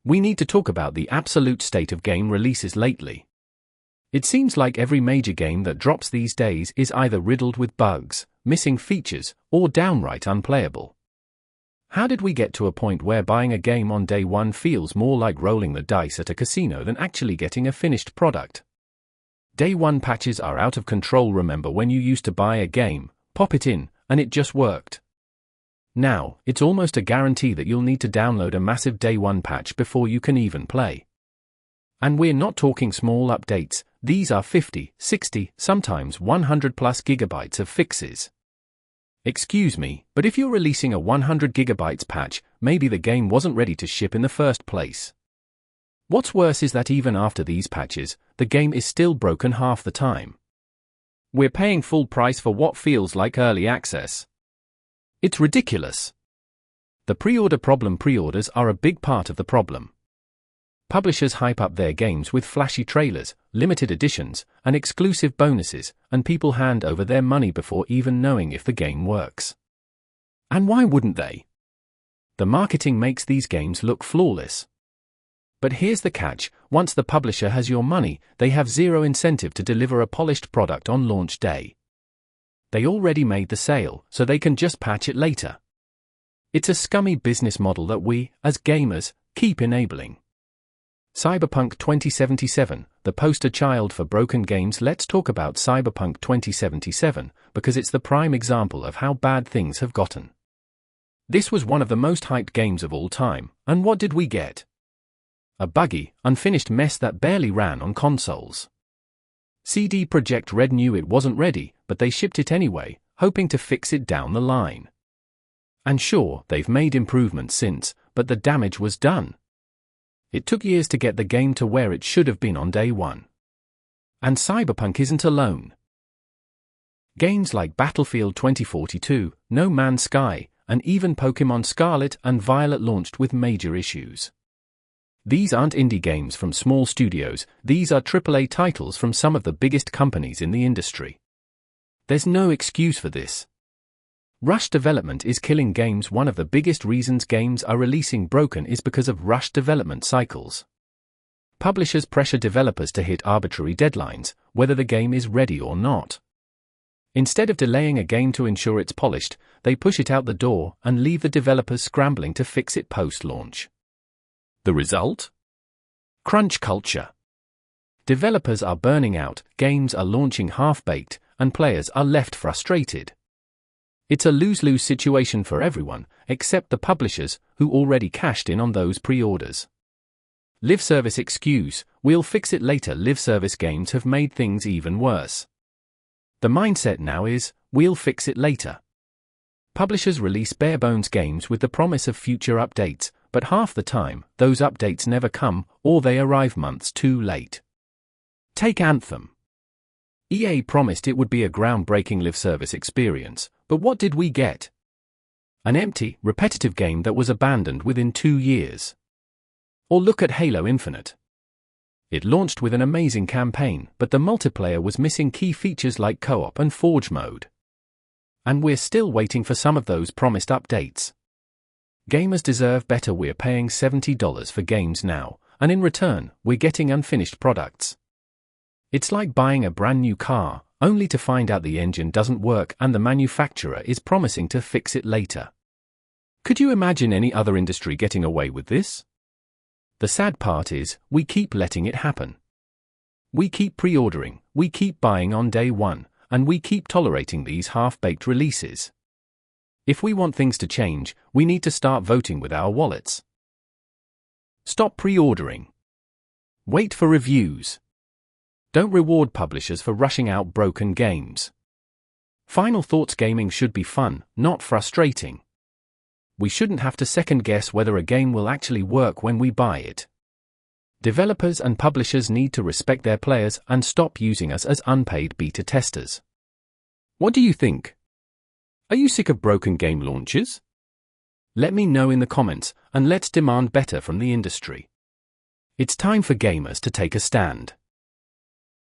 we need to talk about the absolute state of game releases lately. It seems like every major game that drops these days is either riddled with bugs, missing features, or downright unplayable. How did we get to a point where buying a game on day one feels more like rolling the dice at a casino than actually getting a finished product? Day one patches are out of control. Remember when you used to buy a game, pop it in, and it just worked? Now, it's almost a guarantee that you'll need to download a massive day one patch before you can even play. And we're not talking small updates, these are 50, 60, sometimes 100 plus gigabytes of fixes. Excuse me, but if you're releasing a 100 gigabytes patch, maybe the game wasn't ready to ship in the first place. What's worse is that even after these patches, the game is still broken half the time. We're paying full price for what feels like early access. It's ridiculous. The pre-order problem. Pre-orders are a big part of the problem. Publishers hype up their games with flashy trailers, limited editions, and exclusive bonuses, and people hand over their money before even knowing if the game works. And why wouldn't they? The marketing makes these games look flawless. But here's the catch, once the publisher has your money, they have zero incentive to deliver a polished product on launch day. They already made the sale, so they can just patch it later. It's a scummy business model that we, as gamers, keep enabling. Cyberpunk 2077, the poster child for broken games. Let's talk about Cyberpunk 2077, because it's the prime example of how bad things have gotten. This was one of the most hyped games of all time, and what did we get? A buggy, unfinished mess that barely ran on consoles. CD Projekt Red knew it wasn't ready, but they shipped it anyway, hoping to fix it down the line. And sure, they've made improvements since, but the damage was done. It took years to get the game to where it should have been on day one. And Cyberpunk isn't alone. Games like Battlefield 2042, No Man's Sky, and even Pokémon Scarlet and Violet launched with major issues. These aren't indie games from small studios, these are AAA titles from some of the biggest companies in the industry. There's no excuse for this. Rush development is killing games. One of the biggest reasons games are releasing broken is because of rushed development cycles. Publishers pressure developers to hit arbitrary deadlines, whether the game is ready or not. Instead of delaying a game to ensure it's polished, they push it out the door and leave the developers scrambling to fix it post-launch. The result? Crunch culture. Developers are burning out, games are launching half-baked, and players are left frustrated. It's a lose-lose situation for everyone, except the publishers, who already cashed in on those pre-orders. Live service excuse, we'll fix it later. Live service games have made things even worse. The mindset now is, we'll fix it later. Publishers release bare-bones games with the promise of future updates, but half the time, those updates never come, or they arrive months too late. Take Anthem. EA promised it would be a groundbreaking live service experience, but what did we get? An empty, repetitive game that was abandoned within 2 years. Or look at Halo Infinite. It launched with an amazing campaign, but the multiplayer was missing key features like co-op and Forge mode. And we're still waiting for some of those promised updates. Gamers deserve better. We're paying $70 for games now, and in return, we're getting unfinished products. It's like buying a brand new car, only to find out the engine doesn't work and the manufacturer is promising to fix it later. Could you imagine any other industry getting away with this? The sad part is, we keep letting it happen. We keep pre-ordering, we keep buying on day one, and we keep tolerating these half-baked releases. If we want things to change, we need to start voting with our wallets. Stop pre-ordering. Wait for reviews. Don't reward publishers for rushing out broken games. Final thoughts: gaming should be fun, not frustrating. We shouldn't have to second-guess whether a game will actually work when we buy it. Developers and publishers need to respect their players and stop using us as unpaid beta testers. What do you think? Are you sick of broken game launches? Let me know in the comments, and let's demand better from the industry. It's time for gamers to take a stand.